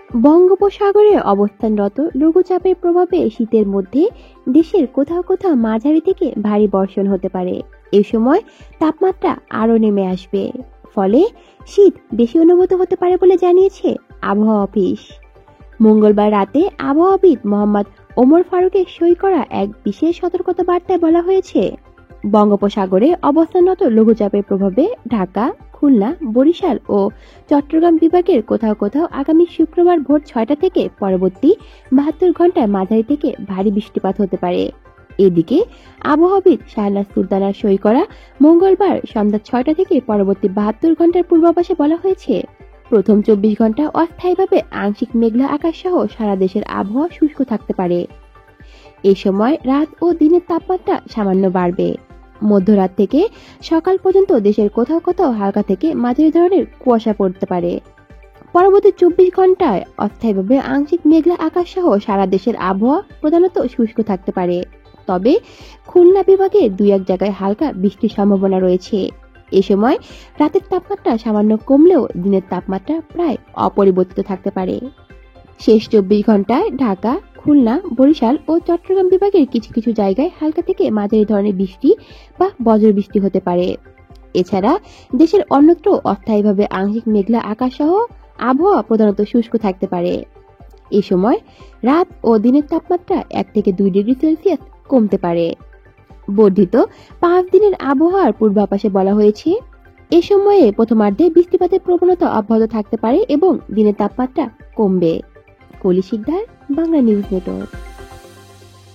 বঙ্গোপসাগরে অবস্থানরত লঘুচাপের প্রভাবে শীতের মধ্যে দেশের কোথাও কোথাও মাঝারি থেকে ভারী বর্ষণ হতে পারে। এ সময় তাপমাত্রা আরও নেমে আসবে, ফলে শীত বেশি অনুভূত হতে পারে বলে জানিয়েছে আবহাওয়া অফিস। মঙ্গলবার রাতে আবহাওয়াবিদ মোহাম্মদ ওমর ফারুকের সই করা এক বিশেষ সতর্কতা বার্তায় বলা হয়েছে, বঙ্গোপসাগরে অবস্থানরত লঘুচাপের প্রভাবে ঢাকা, খুলনা, বরিশাল ও চট্টগ্রাম বিভাগের কোথাও কোথাও আগামী শুক্রবার ভোর 6টা থেকে পরবর্তী 72 ঘন্টায় মাঝারি থেকে ভারী বৃষ্টিপাত হতে পারে। এদিকে আবহাওয়াবিদ শাহনাজ সুলতানার সই করা মঙ্গলবার সন্ধ্যা 6টা থেকে পরবর্তী 72 ঘন্টার পূর্বাভাসে বলা হয়েছে, প্রথম 24 ঘন্টা অস্থায়ীভাবে আংশিক মেঘলা আকাশ সহ সারা দেশের আবহাওয়া শুষ্ক থাকতে পারে। এ সময় রাত ও দিনের তাপমাত্রা সামান্য বাড়বে। মধ্যরাত থেকে সকাল পর্যন্ত দেশের কোথাও কোথাও হালকা থেকে মাঝারি ধরনের কুয়াশা পড়তে পারে। পরবর্তী 24 ঘন্টায় অস্থায়ীভাবে আংশিক মেঘলা আকাশ সহ সারা দেশের আবহাওয়া প্রধানত শুষ্ক থাকতে পারে। তবে খুলনা বিভাগে 2-1 জায়গায় হালকা বৃষ্টির সম্ভাবনা রয়েছে। এ সময় রাতের তাপমাত্রা সামান্য কমলেও দিনের তাপমাত্রা প্রায় অপরিবর্তিত থাকতে পারে। শেষ 24 ঘন্টায় ঢাকা, খুলনা, বরিশাল ও চট্টগ্রাম বিভাগের কিছু কিছু জায়গায় হালকা থেকে মাঝারি ধরনের বৃষ্টি বা বজ্রবৃষ্টি হতে পারে। এছাড়া দেশের অন্যত্র অস্থায়ীভাবে আংশিক মেঘলা আকাশ সহ আবহাওয়া প্রধানত শুষ্ক থাকতে পারে। এ সময় রাত ও দিনের তাপমাত্রা 1 থেকে 2 ডিগ্রি সেলসিয়াস কমতে পারে। বর্ধিত 5 দিনের আবহাওয়ার পূর্বাভাসে বলা হয়েছে, এ সময়ে প্রথমার্ধে বৃষ্টিপাতের প্রবণতা অব্যাহত থাকতে পারে এবং দিনের তাপমাত্রা কমবে। কলি শিকদার, বাংলা নিউজ নেটওয়ার্ক।